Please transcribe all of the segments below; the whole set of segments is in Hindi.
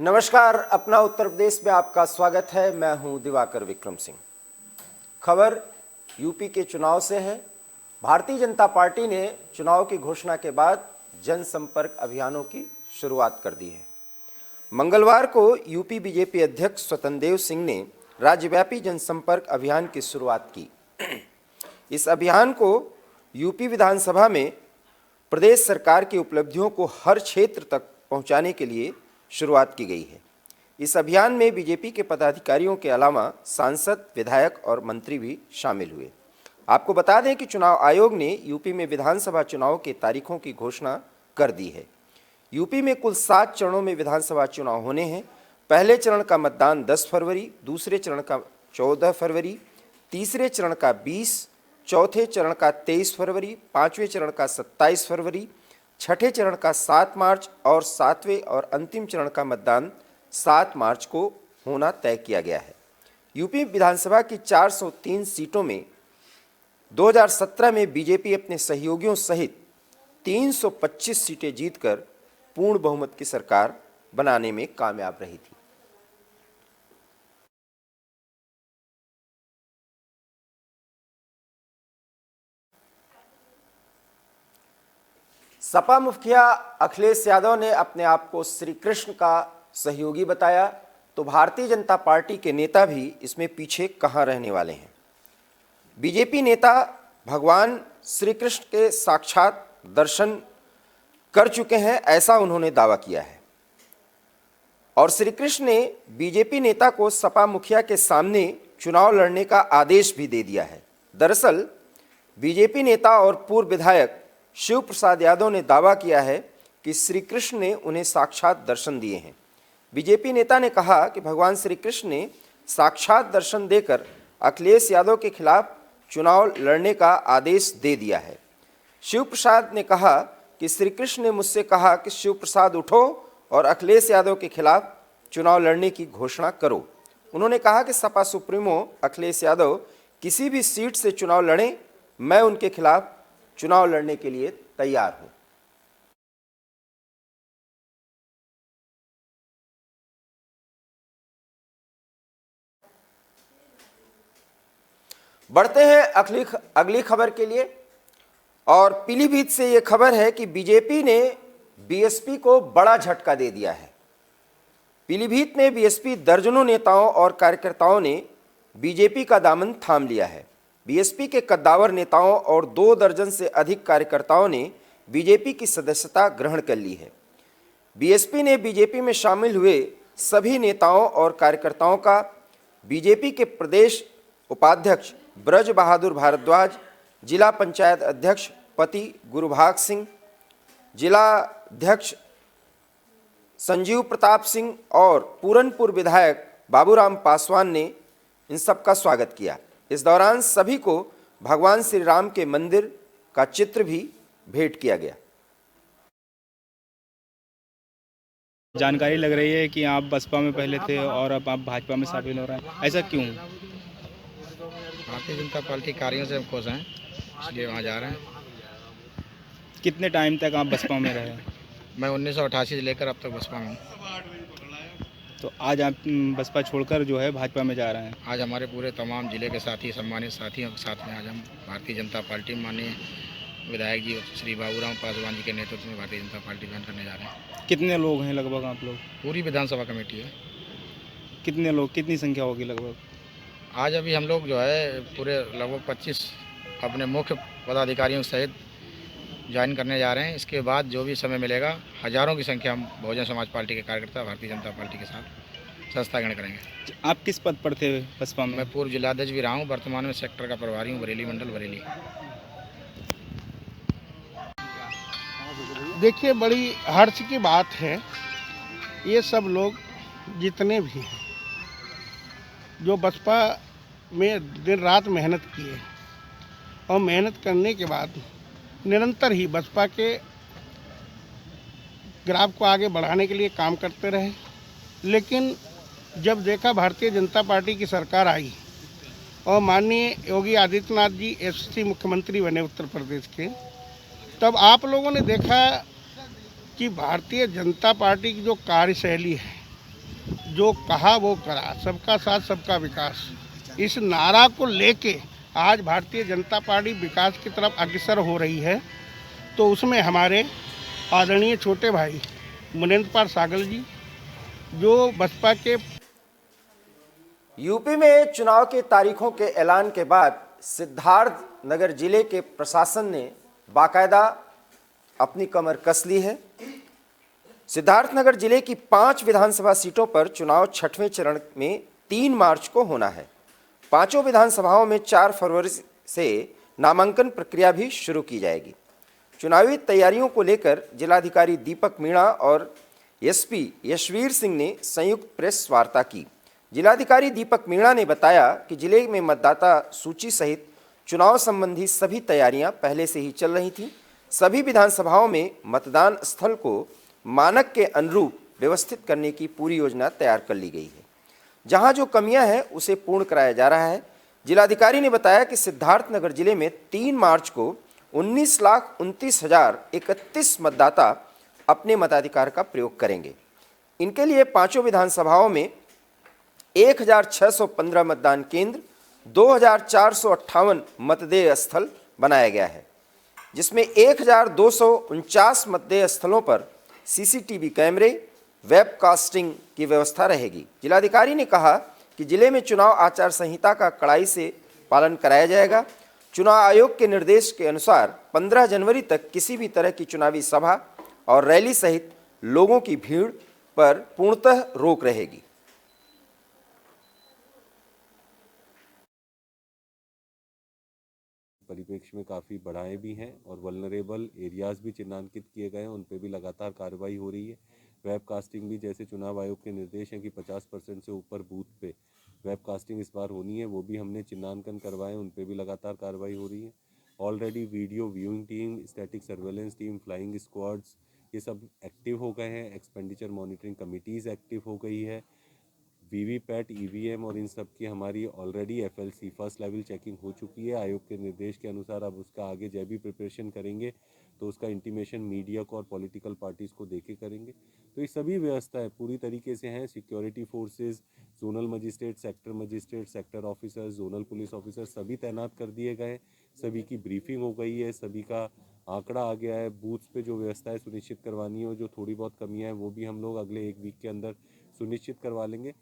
नमस्कार, अपना उत्तर प्रदेश में आपका स्वागत है। मैं हूं दिवाकर विक्रम सिंह। खबर यूपी के चुनाव से है। भारतीय जनता पार्टी ने चुनाव की घोषणा के बाद जनसंपर्क अभियानों की शुरुआत कर दी है। मंगलवार को यूपी बीजेपी अध्यक्ष स्वतंत्र देव सिंह ने राज्यव्यापी जनसंपर्क अभियान की शुरुआत की। इस अभियान को यूपी विधानसभा में प्रदेश सरकार की उपलब्धियों को हर क्षेत्र तक पहुंचाने के लिए शुरुआत की गई है। इस अभियान में बीजेपी के पदाधिकारियों के अलावा सांसद, विधायक और मंत्री भी शामिल हुए। आपको बता दें कि चुनाव आयोग ने यूपी में विधानसभा चुनाव की तारीखों की घोषणा कर दी है। यूपी में कुल 7 चरणों में विधानसभा चुनाव होने हैं। पहले चरण का मतदान 10 फरवरी, दूसरे चरण का 14 फरवरी, तीसरे चरण का 20, चौथे चरण का 23 फरवरी, पाँचवें चरण का 27 फरवरी, छठे चरण का 7 मार्च और 7वें और अंतिम चरण का मतदान 7 मार्च को होना तय किया गया है। यूपी विधानसभा की 403 सीटों में 2017 में बीजेपी अपने सहयोगियों सहित 325 सीटें जीतकर पूर्ण बहुमत की सरकार बनाने में कामयाब रही थी। सपा मुखिया अखिलेश यादव ने अपने आप को श्री कृष्ण का सहयोगी बताया, तो भारतीय जनता पार्टी के नेता भी इसमें पीछे कहाँ रहने वाले हैं। बीजेपी नेता भगवान श्री कृष्ण के साक्षात दर्शन कर चुके हैं, ऐसा उन्होंने दावा किया है। और श्री कृष्ण ने बीजेपी नेता को सपा मुखिया के सामने चुनाव लड़ने का आदेश भी दे दिया है। दरअसल बीजेपी नेता और पूर्व विधायक शिव प्रसाद यादव ने दावा किया है कि श्री कृष्ण ने उन्हें साक्षात दर्शन दिए हैं। बीजेपी नेता ने कहा कि भगवान श्री कृष्ण ने साक्षात दर्शन देकर अखिलेश यादव के खिलाफ चुनाव लड़ने का आदेश दे दिया है। शिव प्रसाद ने कहा कि श्री कृष्ण ने मुझसे कहा कि शिव प्रसाद उठो और अखिलेश यादव के खिलाफ चुनाव लड़ने की घोषणा करो। उन्होंने कहा कि सपा सुप्रीमो अखिलेश यादव किसी भी सीट से चुनाव लड़ें, मैं उनके खिलाफ चुनाव लड़ने के लिए तैयार हूं। बढ़ते हैं अगली खबर के लिए। और पीलीभीत से यह खबर है कि बीजेपी ने बीएसपी को बड़ा झटका दे दिया है। पीलीभीत में बीएसपी दर्जनों नेताओं और कार्यकर्ताओं ने बीजेपी का दामन थाम लिया है। बीएसपी के कद्दावर नेताओं और 2 दर्जन से अधिक कार्यकर्ताओं ने बीजेपी की सदस्यता ग्रहण कर ली है। बीएसपी ने बीजेपी में शामिल हुए सभी नेताओं और कार्यकर्ताओं का बीजेपी के प्रदेश उपाध्यक्ष ब्रज बहादुर भारद्वाज, जिला पंचायत अध्यक्ष पति गुरुभाग सिंह, जिला अध्यक्ष संजीव प्रताप सिंह और पूरनपुर विधायक बाबूराम पासवान ने इन सबका स्वागत किया। इस दौरान सभी को भगवान श्री राम के मंदिर का चित्र भी भेंट किया गया। जानकारी लग रही है कि आप बसपा में पहले थे और अब आप भाजपा में शामिल हो रहे हैं, ऐसा क्यों? भारतीय जनता पार्टी कार्यों से हम खुश हैं, इसलिए वहाँ जा रहे हैं। कितने टाइम तक आप बसपा में रहे? मैं 1988 से लेकर अब तक बसपा में हूँ। तो आज आप बसपा छोड़कर जो है भाजपा में जा रहे हैं। आज हमारे पूरे तमाम जिले के साथी, सम्मानित साथियों के साथ में आज हम भारतीय जनता पार्टी माननीय विधायक जी श्री बाबूराम पासवान जी के नेतृत्व में भारतीय जनता पार्टी ज्वाइन करने जा रहे हैं। कितने लोग हैं लगभग आप लोग? पूरी विधानसभा कमेटी है। कितने लोग, कितनी संख्या होगी लगभग? आज अभी हम लोग जो है पूरे लगभग 25 अपने मुख्य पदाधिकारियों सहित ज्वाइन करने जा रहे हैं। इसके बाद जो भी समय मिलेगा हजारों की संख्या हम बहुजन समाज पार्टी के कार्यकर्ता भारतीय जनता पार्टी के साथ संस्था ग्रहण करेंगे। आप किस पद पर थे बसपा में? मैं पूर्व जिलाध्यक्ष भी रहा हूँ, वर्तमान में सेक्टर का प्रभारी हूँ, बरेली मंडल बरेली। देखिए, बड़ी हर्ष की बात है, ये सब लोग जितने भी हैं जो बसपा में दिन रात मेहनत किए और मेहनत करने के बाद निरंतर ही बसपा के ग्राफ को आगे बढ़ाने के लिए काम करते रहे। लेकिन जब देखा भारतीय जनता पार्टी की सरकार आई और माननीय योगी आदित्यनाथ जी यशस्वी मुख्यमंत्री बने उत्तर प्रदेश के, तब आप लोगों ने देखा कि भारतीय जनता पार्टी की जो कार्यशैली है जो कहा वो करा, सबका साथ सबका विकास, इस नारा को लेके आज भारतीय जनता पार्टी विकास की तरफ अग्रसर हो रही है। तो उसमें हमारे आदरणीय छोटे भाई मुनेंद्र पाल सागल जी, जो बसपा के यूपी में चुनाव की तारीखों के ऐलान के बाद सिद्धार्थ नगर जिले के प्रशासन ने बाकायदा अपनी कमर कस ली है। सिद्धार्थनगर जिले की 5 विधानसभा सीटों पर चुनाव 6वें चरण में 3 मार्च को होना है। पांचों विधानसभाओं में 4 फरवरी से नामांकन प्रक्रिया भी शुरू की जाएगी। चुनावी तैयारियों को लेकर जिलाधिकारी दीपक मीणा और एसपी यशवीर सिंह ने संयुक्त प्रेस वार्ता की। जिलाधिकारी दीपक मीणा ने बताया कि जिले में मतदाता सूची सहित चुनाव संबंधी सभी तैयारियां पहले से ही चल रही थीं। सभी विधानसभाओं में मतदान स्थल को मानक के अनुरूप व्यवस्थित करने की पूरी योजना तैयार कर ली गई है। जहां जो कमियां हैं उसे पूर्ण कराया जा रहा है। जिलाधिकारी ने बताया कि सिद्धार्थनगर जिले में 3 मार्च को 19,29,031 मतदाता अपने मताधिकार का प्रयोग करेंगे। इनके लिए पांचों विधानसभाओं में 1,615 मतदान केंद्र, 2,458 मतदेय स्थल बनाया गया है, जिसमें 1,249 मतदेय स्थलों पर सीसीटीवी कैमरे, वेबकास्टिंग की व्यवस्था रहेगी। जिलाधिकारी ने कहा कि जिले में चुनाव आचार संहिता का कड़ाई से पालन कराया जाएगा। चुनाव आयोग के निर्देश के अनुसार 15 जनवरी तक किसी भी तरह की चुनावी सभा और रैली सहित लोगों की भीड़ पर पूर्णतः रोक रहेगी। परिप्रेक्ष्य में काफ़ी बढ़ाए भी हैं और वल्नरेबल एरियाज़ भी चिन्हांकित किए गए हैं, उन पे भी लगातार कार्रवाई हो रही है। वेबकास्टिंग भी, जैसे चुनाव आयोग के निर्देश हैं कि 50% से ऊपर बूथ पे वेबकास्टिंग इस बार होनी है, वो भी हमने चिन्हांकन करवाए, उन पे भी लगातार कार्रवाई हो रही है। Already video viewing team, static surveillance team, flying squads, ये सब एक्टिव हो गए हैं। एक्सपेंडिचर मॉनिटरिंग कमिटीज़ एक्टिव हो गई है। वीवीपैट, ईवीएम और इन सब की हमारी already FLC first level checking हो चुकी है। आयोग के निर्देश के अनुसार अब उसका आगे जब भी प्रिपरेशन करेंगे तो उसका इंटीमेशन मीडिया को और पॉलिटिकल पार्टीज़ को देके करेंगे। तो ये सभी व्यवस्थाएं पूरी तरीके से हैं। Security forces, zonal magistrate, sector officers, zonal police officer सभी तैनात कर दिए गए। सभी की ब्रीफिंग हो गई है, सभी का आंकड़ा आ गया है। बूथ्स पे जो व्यवस्थाएं सुनिश्चित करवानी है और जो थोड़ी बहुत कमियां हैं वो भी हम लोग अगले 1 वीक के अंदर सुनिश्चित करवा लेंगे।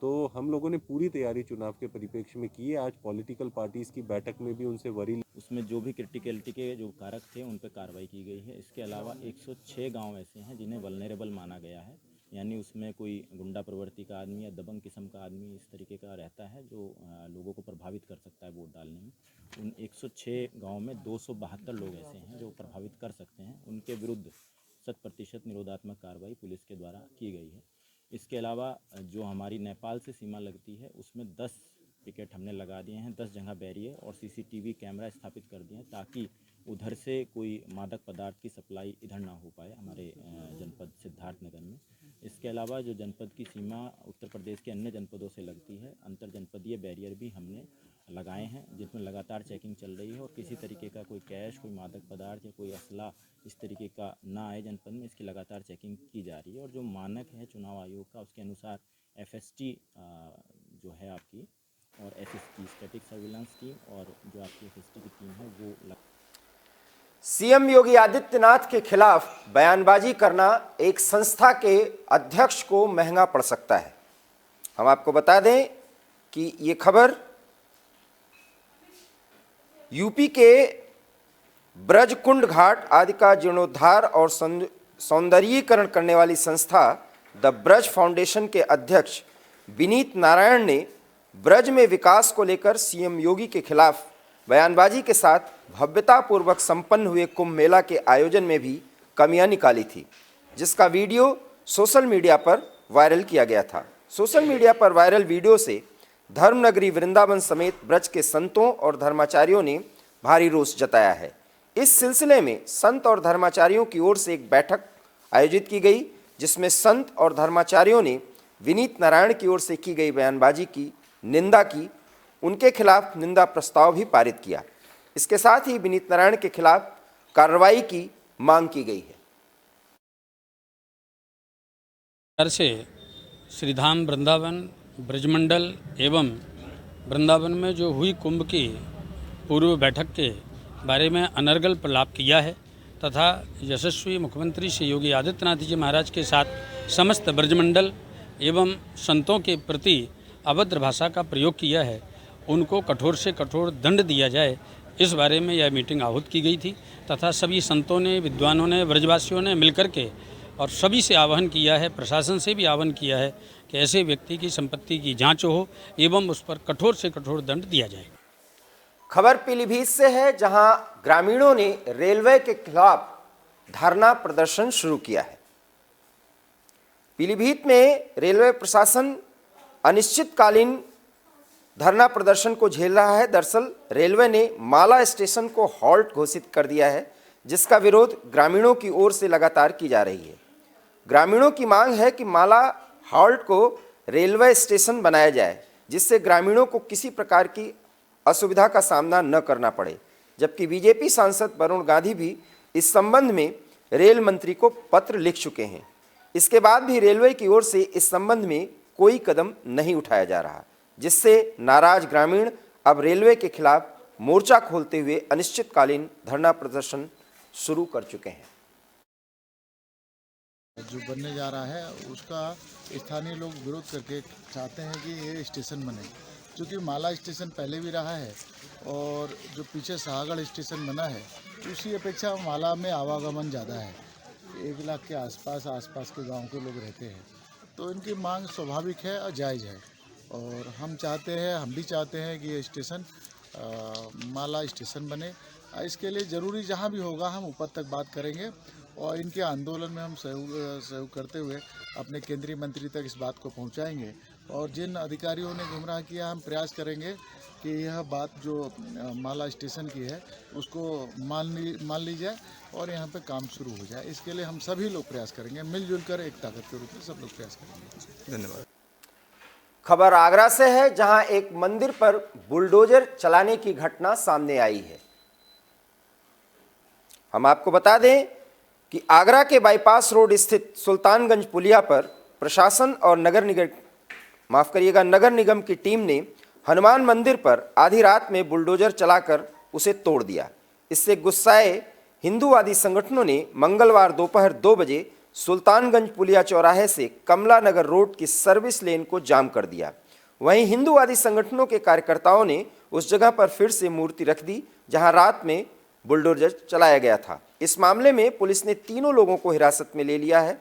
तो हम लोगों ने पूरी तैयारी चुनाव के परिप्रेक्ष्य में की है। आज पॉलिटिकल पार्टीज़ की बैठक में भी उनसे वरी उसमें जो भी क्रिटिकलिटी के जो कारक थे उन पर कार्रवाई की गई है। इसके अलावा 106 गांव ऐसे हैं जिन्हें वल्नरेबल माना गया है, यानी उसमें कोई गुंडा प्रवृत्ति का आदमी या दबंग किस्म का आदमी इस तरीके का रहता है जो लोगों को प्रभावित कर सकता है वोट डालने में। उन 106 गाँव में 272 लोग ऐसे हैं जो प्रभावित कर सकते हैं। उनके विरुद्ध 100% निरोधात्मक कार्रवाई पुलिस के द्वारा की गई है। इसके अलावा जो हमारी नेपाल से सीमा लगती है उसमें 10 पिकेट हमने लगा दिए हैं, 10 जगह बैरियर और सीसीटीवी कैमरा स्थापित कर दिए हैं ताकि उधर से कोई मादक पदार्थ की सप्लाई इधर ना हो पाए हमारे जनपद सिद्धार्थनगर में। इसके अलावा जो जनपद की सीमा उत्तर प्रदेश के अन्य जनपदों से लगती है, अंतर जनपदीय बैरियर भी हमने लगाए हैं जिसमें लगातार चेकिंग चल रही है और किसी तरीके का कोई कैश, कोई मादक पदार्थ या कोई असला इस तरीके का ना आए जनपद में, इसकी लगातार चेकिंग की जा रही है। और जो मानक है चुनाव आयोग का उसके अनुसार एफएसटी जो है आपकी और एसएसटी स्टैटिक सर्विलांस टीम और जो आपकी एफएसटी की टीम है वो सीएम योगी आदित्यनाथ के खिलाफ बयानबाजी करना एक संस्था के अध्यक्ष को महंगा पड़ सकता है। हम आपको बता दें कि ये खबर यूपी के ब्रजकुंड घाट आदि का जीर्णोद्धार और सौंदर्यीकरण करने वाली संस्था द ब्रज फाउंडेशन के अध्यक्ष विनीत नारायण ने ब्रज में विकास को लेकर सीएम योगी के खिलाफ बयानबाजी के साथ भव्यतापूर्वक संपन्न हुए कुंभ मेला के आयोजन में भी कमियां निकाली थी, जिसका वीडियो सोशल मीडिया पर वायरल किया गया था। सोशल मीडिया पर वायरल वीडियो से धर्मनगरी वृंदावन समेत ब्रज के संतों और धर्माचार्यों ने भारी रोष जताया है। इस सिलसिले में संत और धर्माचार्यों की ओर से एक बैठक आयोजित की गई, जिसमें संत और धर्माचार्यों ने विनीत नारायण की ओर से की गई बयानबाजी की निंदा की, उनके खिलाफ निंदा प्रस्ताव भी पारित किया। इसके साथ ही विनीत नारायण के खिलाफ कार्रवाई की मांग की गई है। से श्रीधाम वृंदावन ब्रजमंडल एवं वृंदावन में जो हुई कुंभ की पूर्व बैठक के बारे में अनर्गल प्रलाप किया है तथा यशस्वी मुख्यमंत्री श्री योगी आदित्यनाथ जी महाराज के साथ समस्त ब्रजमंडल एवं संतों के प्रति अभद्र भाषा का प्रयोग किया है, उनको कठोर से कठोर दंड दिया जाए, इस बारे में यह मीटिंग आहूत की गई थी तथा सभी संतों ने, विद्वानों ने, ब्रजवासियों ने मिलकर के और सभी से आह्वान किया है, प्रशासन से भी आह्वान किया है कि ऐसे व्यक्ति की संपत्ति की जांच हो एवं उस पर कठोर से कठोर दंड दिया जाए। खबर पीलीभीत से है, जहां ग्रामीणों ने रेलवे के खिलाफ धरना प्रदर्शन शुरू किया है। पीलीभीत में रेलवे प्रशासन अनिश्चितकालीन धरना प्रदर्शन को झेल रहा है। दरअसल रेलवे ने माला स्टेशन को हॉल्ट घोषित कर दिया है, जिसका विरोध ग्रामीणों की ओर से लगातार की जा रही है। ग्रामीणों की मांग है कि माला हॉल्ट को रेलवे स्टेशन बनाया जाए, जिससे ग्रामीणों को किसी प्रकार की असुविधा का सामना न करना पड़े। जबकि बीजेपी सांसद वरुण गांधी भी इस संबंध में रेल मंत्री को पत्र लिख चुके हैं। इसके बाद भी रेलवे की ओर से इस संबंध में कोई कदम नहीं उठाया जा रहा, जिससे नाराज ग्रामीण अब रेलवे के खिलाफ मोर्चा खोलते हुए अनिश्चितकालीन धरना प्रदर्शन शुरू कर चुके हैं। जो बनने जा रहा है उसका स्थानीय लोग विरोध करके चाहते हैं कि ये स्टेशन बने, क्योंकि माला स्टेशन पहले भी रहा है और जो पीछे शाहगढ़ स्टेशन बना है उसी अपेक्षा माला में आवागमन ज़्यादा है। 1 लाख के आसपास के गांव के लोग रहते हैं, तो इनकी मांग स्वाभाविक है और जायज़ है। और हम भी चाहते हैं कि ये स्टेशन माला स्टेशन बने। इसके लिए ज़रूरी जहाँ भी होगा हम ऊपर तक बात करेंगे और इनके आंदोलन में हम सहयोग करते हुए अपने केंद्रीय मंत्री तक इस बात को पहुंचाएंगे। और जिन अधिकारियों ने गुमराह किया, हम प्रयास करेंगे कि यह बात जो माला स्टेशन की है उसको मान ली जाए और यहाँ पे काम शुरू हो जाए। इसके लिए हम सभी लोग प्रयास करेंगे, मिलजुल कर एक ताकत के रूप में सब लोग प्रयास करेंगे। धन्यवाद। खबर आगरा से है, जहां एक मंदिर पर बुलडोजर चलाने की घटना सामने आई है। हम आपको बता दें कि आगरा के बाईपास रोड स्थित सुल्तानगंज पुलिया पर प्रशासन और नगर निगम की टीम ने हनुमान मंदिर पर आधी रात में बुलडोजर चलाकर उसे तोड़ दिया। इससे गुस्साए हिंदूवादी संगठनों ने मंगलवार दोपहर 2 बजे सुल्तानगंज पुलिया चौराहे से कमला नगर रोड की सर्विस लेन को जाम कर दिया। वहीं हिंदूवादी संगठनों के कार्यकर्ताओं ने उस जगह पर फिर से मूर्ति रख दी, जहां रात में बुलडोजर चलाया गया था। इस मामले में पुलिस ने तीनों लोगों को हिरासत में ले लिया है।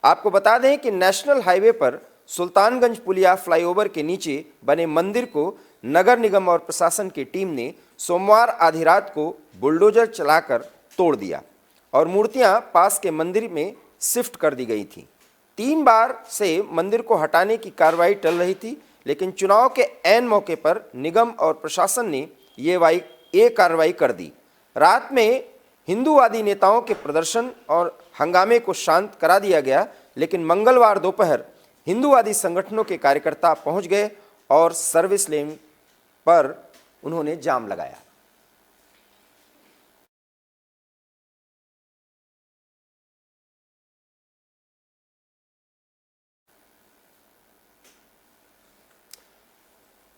आपको बता दें कि नेशनल हाईवे पर सुल्तानगंज पुलिया फ्लाईओवर के नीचे बने मंदिर को नगर निगम और प्रशासन की टीम ने सोमवार आधी रात को बुलडोजर चलाकर तोड़ दिया और मूर्तियां पास के मंदिर में शिफ्ट कर दी गई थी। 3 बार से मंदिर को हटाने की कार्रवाई टल रही थी, लेकिन चुनाव के ऐन मौके पर निगम और प्रशासन ने ये कार्रवाई कर दी। रात में हिंदूवादी नेताओं के प्रदर्शन और हंगामे को शांत करा दिया गया, लेकिन मंगलवार दोपहर हिंदूवादी संगठनों के कार्यकर्ता पहुंच गए और सर्विस लेन पर उन्होंने जाम लगाया।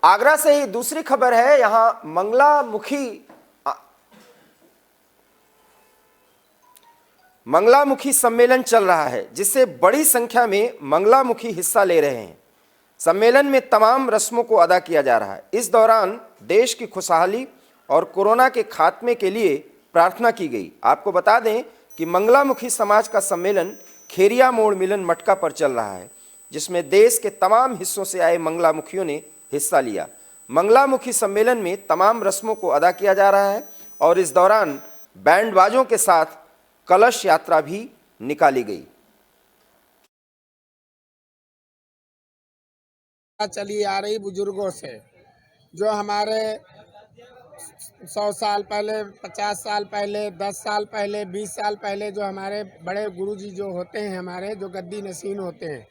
आगरा से ही दूसरी खबर है। यहां मंगलामुखी सम्मेलन चल रहा है, जिससे बड़ी संख्या में मंगलामुखी हिस्सा ले रहे हैं। सम्मेलन में तमाम रस्मों को अदा किया जा रहा है। इस दौरान देश की खुशहाली और कोरोना के खात्मे के लिए प्रार्थना की गई। आपको बता दें कि मंगलामुखी समाज का सम्मेलन खेरिया मोड़ मिलन मटका पर चल रहा है, जिसमें देश के तमाम हिस्सों से आए मंगलामुखियों ने हिस्सा लिया। मंगलामुखी सम्मेलन में तमाम रस्मों को अदा किया जा रहा है और इस दौरान बैंड बाजों के साथ कलश यात्रा भी निकाली गई। चली आ रही बुजुर्गों से, जो हमारे 100 साल पहले, 50 साल पहले, 10 साल पहले, 20 साल पहले जो हमारे बड़े गुरुजी जो होते हैं, हमारे जो गद्दी नशीन होते हैं,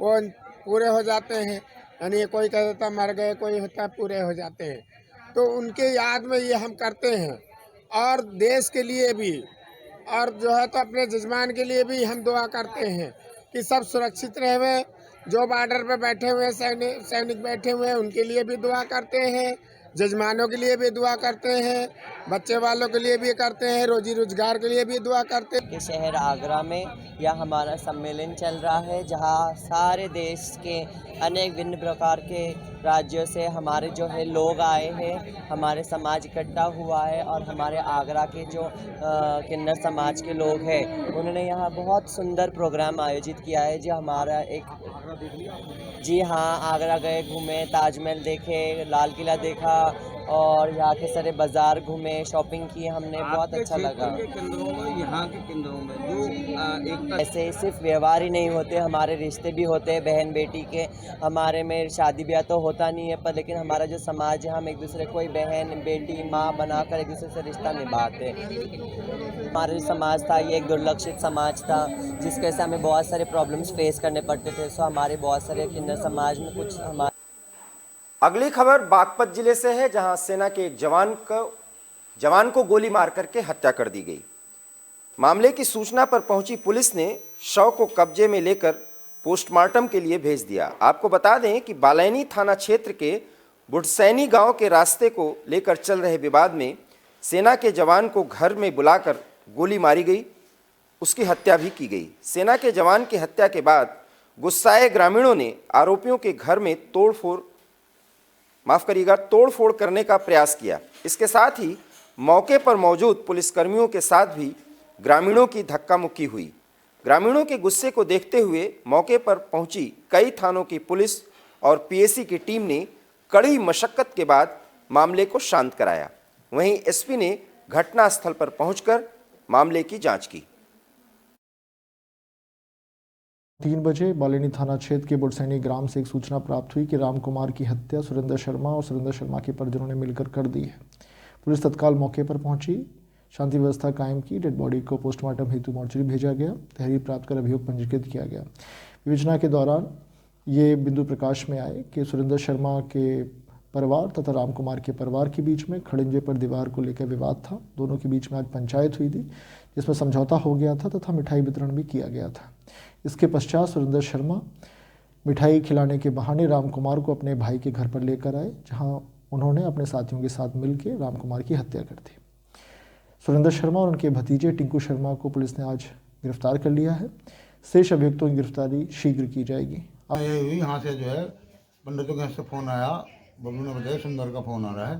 वो पूरे हो जाते हैं। यानी कोई कह देता मर गए, कोई होता पूरे हो जाते हैं, तो उनके याद में ये हम करते हैं। और देश के लिए भी, और जो है तो अपने जजमान के लिए भी हम दुआ करते हैं कि सब सुरक्षित रहे, जो बॉर्डर पे बैठे हुए सैनिक बैठे हुए हैं उनके लिए भी दुआ करते हैं, जजमानों के लिए भी दुआ करते हैं, बच्चे वालों के लिए भी करते हैं, रोजी रोजगार के लिए भी दुआ करते हैं। के शहर आगरा में यह हमारा सम्मेलन चल रहा है, जहां सारे देश के अनेक भिन्न प्रकार के राज्यों से हमारे जो है लोग आए हैं, हमारे समाज इकट्ठा हुआ है और हमारे आगरा के जो किन्नर समाज के लोग हैं उन्होंने यहाँ बहुत सुंदर प्रोग्राम आयोजित किया है। जो हमारा एक जी हाँ, आगरा गए, घूमे, ताजमहल देखे, लाल किला देखा और यहाँ के सारे बाज़ार घूमे, शॉपिंग की, हमने बहुत अच्छा लगा। यहाँ के केंद्रों में जो एक ऐसे सिर्फ व्यवहार ही नहीं होते, हमारे रिश्ते भी होते हैं बहन बेटी के। हमारे में शादी ब्याह तो होता नहीं है पर लेकिन हमारा जो समाज है हम एक दूसरे को बहन बेटी माँ बनाकर एक दूसरे से रिश्ता निभाते। हमारा जो समाज था ये एक दुर्लक्षित समाज था जिसकी वजह से हमें बहुत सारे प्रॉब्लम्स फेस करने पड़ते थे। सो हमारे बहुत सारे किन्नर समाज में कुछ हमारे। अगली खबर बागपत जिले से है, जहां सेना के एक जवान को गोली मार करके हत्या कर दी गई। मामले की सूचना पर पहुंची पुलिस ने शव को कब्जे में लेकर पोस्टमार्टम के लिए भेज दिया। आपको बता दें कि बालैनी थाना क्षेत्र के बुढ़सैनी गांव के रास्ते को लेकर चल रहे विवाद में सेना के जवान को घर में बुलाकर गोली मारी गई, उसकी हत्या भी की गई। सेना के जवान की हत्या के बाद गुस्साए ग्रामीणों ने आरोपियों के घर में तोड़फोड़ करने का प्रयास किया। इसके साथ ही मौके पर मौजूद पुलिसकर्मियों के साथ भी ग्रामीणों की धक्का मुक्की हुई। ग्रामीणों के गुस्से को देखते हुए मौके पर पहुंची कई थानों की पुलिस और पीएसी की टीम ने कड़ी मशक्कत के बाद मामले को शांत कराया। वहीं एसपी ने घटनास्थल पर पहुंचकर मामले की जांच की। 3 बजे बालैनी थाना क्षेत्र के बुढ़सैनी ग्राम से एक सूचना प्राप्त हुई कि राम कुमार की हत्या सुरेंद्र शर्मा और सुरेंद्र शर्मा के परिजनों ने मिलकर कर दी है। पुलिस तत्काल मौके पर पहुंची, शांति व्यवस्था कायम की, डेड बॉडी को पोस्टमार्टम हेतु मोर्चरी भेजा गया, तहरीर प्राप्त कर अभियोग पंजीकृत किया गया। विवेचना के दौरान ये बिंदु प्रकाश में आए कि सुरेंद्र शर्मा के परिवार तथा राम कुमार के परिवार के बीच में खड़ंजे पर दीवार को लेकर विवाद था। दोनों के बीच में आज पंचायत हुई थी जिसमें समझौता हो गया था तथा मिठाई वितरण भी किया गया था। इसके पश्चात सुरेंद्र शर्मा मिठाई खिलाने के बहाने राम कुमार को अपने भाई के घर पर लेकर आए, जहां उन्होंने अपने साथियों के साथ मिलकर राम कुमार की हत्या कर दी। सुरेंद्र शर्मा और उनके भतीजे टिंकू शर्मा को पुलिस ने आज गिरफ्तार कर लिया है। शेष अभियुक्तों की गिरफ्तारी शीघ्र की जाएगी। यहाँ से जो है पंडितों के यहाँ से फ़ोन आया, बबलू ने बताया सुंदर का फ़ोन आ रहा है,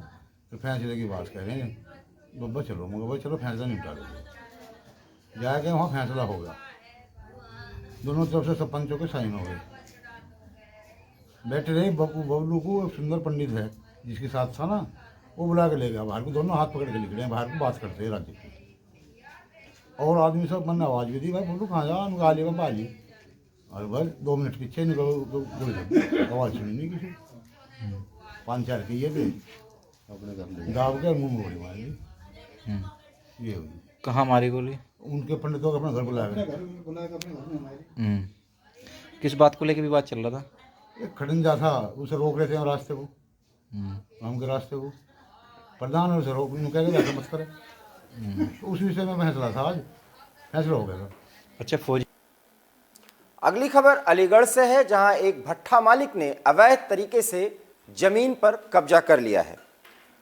तो फैसले की बात कह रहे हैं। बब्बा चलो, मगर भाई चलो फैसला निपटा लो। जाके वहाँ फैसला हो गया, दोनों तरफ से सरपंचों के साइन हो गए। बैठे रहे बबलू को सुंदर पंडित है जिसके साथ था ना, वो बुला के ले गया बाहर को, दोनों हाथ पकड़ के निकले हैं बाहर को, बात करते हैं राज्य की। और आदमी सब मन आवाज़ भी दी, भाई बबलू कहाँ जा, उनका आलिएगा बाली। और बस 2 मिनट पीछे निकल, आवाज़ सुनी नहीं किसी। 5-4 किए थे अपने घर दाब के मुँह में गोली मार दी। ये हुई। कहाँ मारी गोली? उनके पंडितों को अपने घर बुलाया गया। किस बात को लेकर विवाद चल रहा था? एक खड़ंजा था, उसे रोक रहे थे हम रास्ते को, हम के रास्ते को। प्रधान उसे रोक, कह गया ऐसा मत करे। उस विषय में फैसला था, आज फैसला हो गया था। अच्छा फौजी। अगली खबर अलीगढ़ से है, जहां एक भट्ठा मालिक ने अवैध तरीके से जमीन पर कब्जा कर लिया है।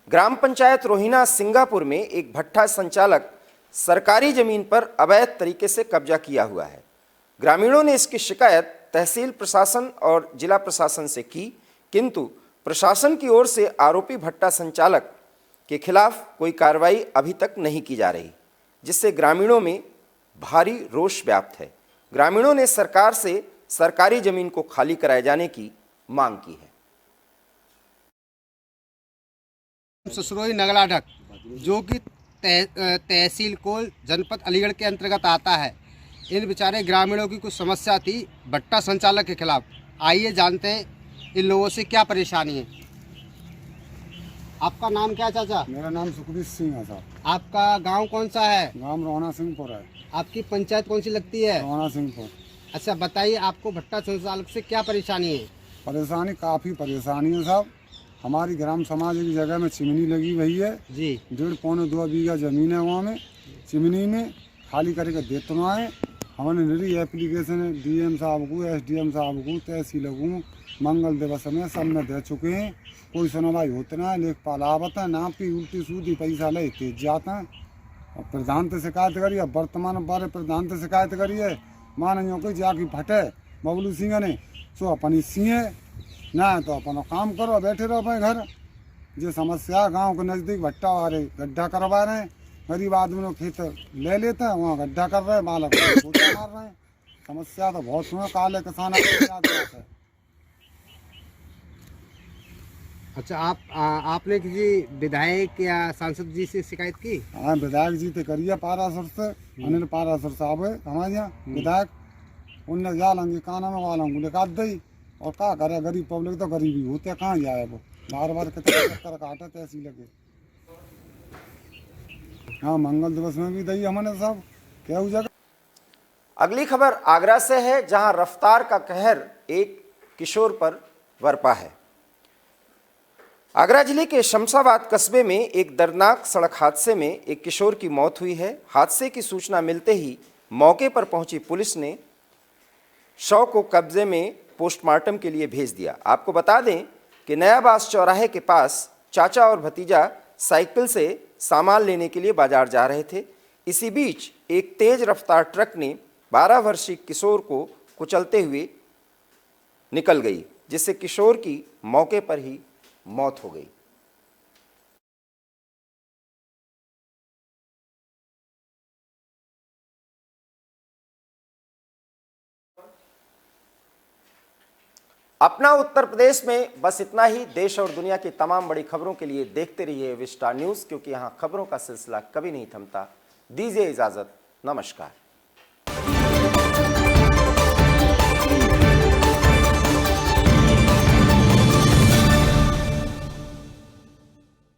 ग्राम पंचायत रोहिना सिंगापुर में एक भट्ठा संचालक सरकारी जमीन पर अवैध तरीके से कब्जा किया हुआ है। ग्रामीणों ने इसकी शिकायत तहसील प्रशासन और जिला प्रशासन से की, किंतु प्रशासन की ओर से आरोपी भट्ठा संचालक के खिलाफ कोई कार्रवाई अभी तक नहीं की जा रही, जिससे ग्रामीणों में भारी रोष व्याप्त है। ग्रामीणों ने सरकार से सरकारी जमीन को खाली कराए जाने की मांग की है। ससुरोई नगला ढक, जो कि तहसील कोल जनपद अलीगढ़ के अंतर्गत आता है। इन बेचारे ग्रामीणों की कुछ समस्या थी भट्टा संचालक के खिलाफ। आइए जानते हैं इन लोगों से क्या परेशानी है। आपका नाम क्या चाचा? मेरा नाम सुखबीर सिंह है साहब। आपका गांव कौन सा है? गांव रोहना सिंहपुर है। आपकी पंचायत कौन सी लगती है? रोहना सिंहपुर। अच्छा बताइए, आपको भट्टा संचालक से क्या परेशानी है? परेशानी काफ़ी परेशानी है साहब। हमारी ग्राम समाज की जगह में चिमनी लगी हुई है जी। 1.5-2 बीघा ज़मीन है, वहाँ में चिमनी में खाली करके देते ना है। हमने निरी एप्लीकेशन डीएम साहब को, एसडीएम साहब को, तहसील को मंगल दिवस में सब में दे चुके हैं। कोई सुनवाई होती ना, लेखपाल आवत है ना पी उल्टी सूदी पैसा ले तेज जाते हैं। और प्रधान से शिकायत करिए, वर्तमान बारे प्रधान से शिकायत करिए, मानो कोई जाके फटे बबलू सिंह ने सो अपनी सीए ना तो अपन काम करो, बैठे रहो अपने घर। जो समस्या गांव के नज़दीक भट्टा वाले गड्ढा करवा रहे हैं, गरीब आदमी खेत ले लेते हैं, वहाँ गड्ढा कर रहे हैं, बालक मार रहे हैं। समस्या तो बहुत सुनो, काले किसान है। अच्छा, आपने किसी विधायक या सांसद जी से शिकायत की? हाँ, विधायक जी तो करिए पारासर से, अनिल पारासर साहब है हमारे यहाँ विधायक। उनने जालेंगे काना में वालों को निकाल दी, और क्या करे, गरीब पब्लिक तो गरीबी होते, कहाँ जाए वो, बार बार कितने चक्कर काटे तहसील लगे। हाँ, मंगल दिवस में भी दी हमने सब क्या हो जाएगा। अगली खबर आगरा से है, जहां रफ्तार का कहर एक किशोर पर बरपा है। आगरा जिले के शमशाबाद कस्बे में एक दर्दनाक सड़क हादसे में एक किशोर की मौत हुई है। हादसे की सूचना मिलते ही मौके पर पहुंची पुलिस ने शव को कब्जे में पोस्टमार्टम के लिए भेज दिया। आपको बता दें कि नयाबास चौराहे के पास चाचा और भतीजा साइकिल से सामान लेने के लिए बाजार जा रहे थे। इसी बीच एक तेज रफ्तार ट्रक ने 12 वर्षीय किशोर को कुचलते हुए निकल गई, जिससे किशोर की मौके पर ही मौत हो गई। अपना उत्तर प्रदेश में बस इतना ही। देश और दुनिया की तमाम बड़ी खबरों के लिए देखते रहिए विस्टा न्यूज़, क्योंकि यहाँ खबरों का सिलसिला कभी नहीं थमता। दीजिए इजाज़त, नमस्कार।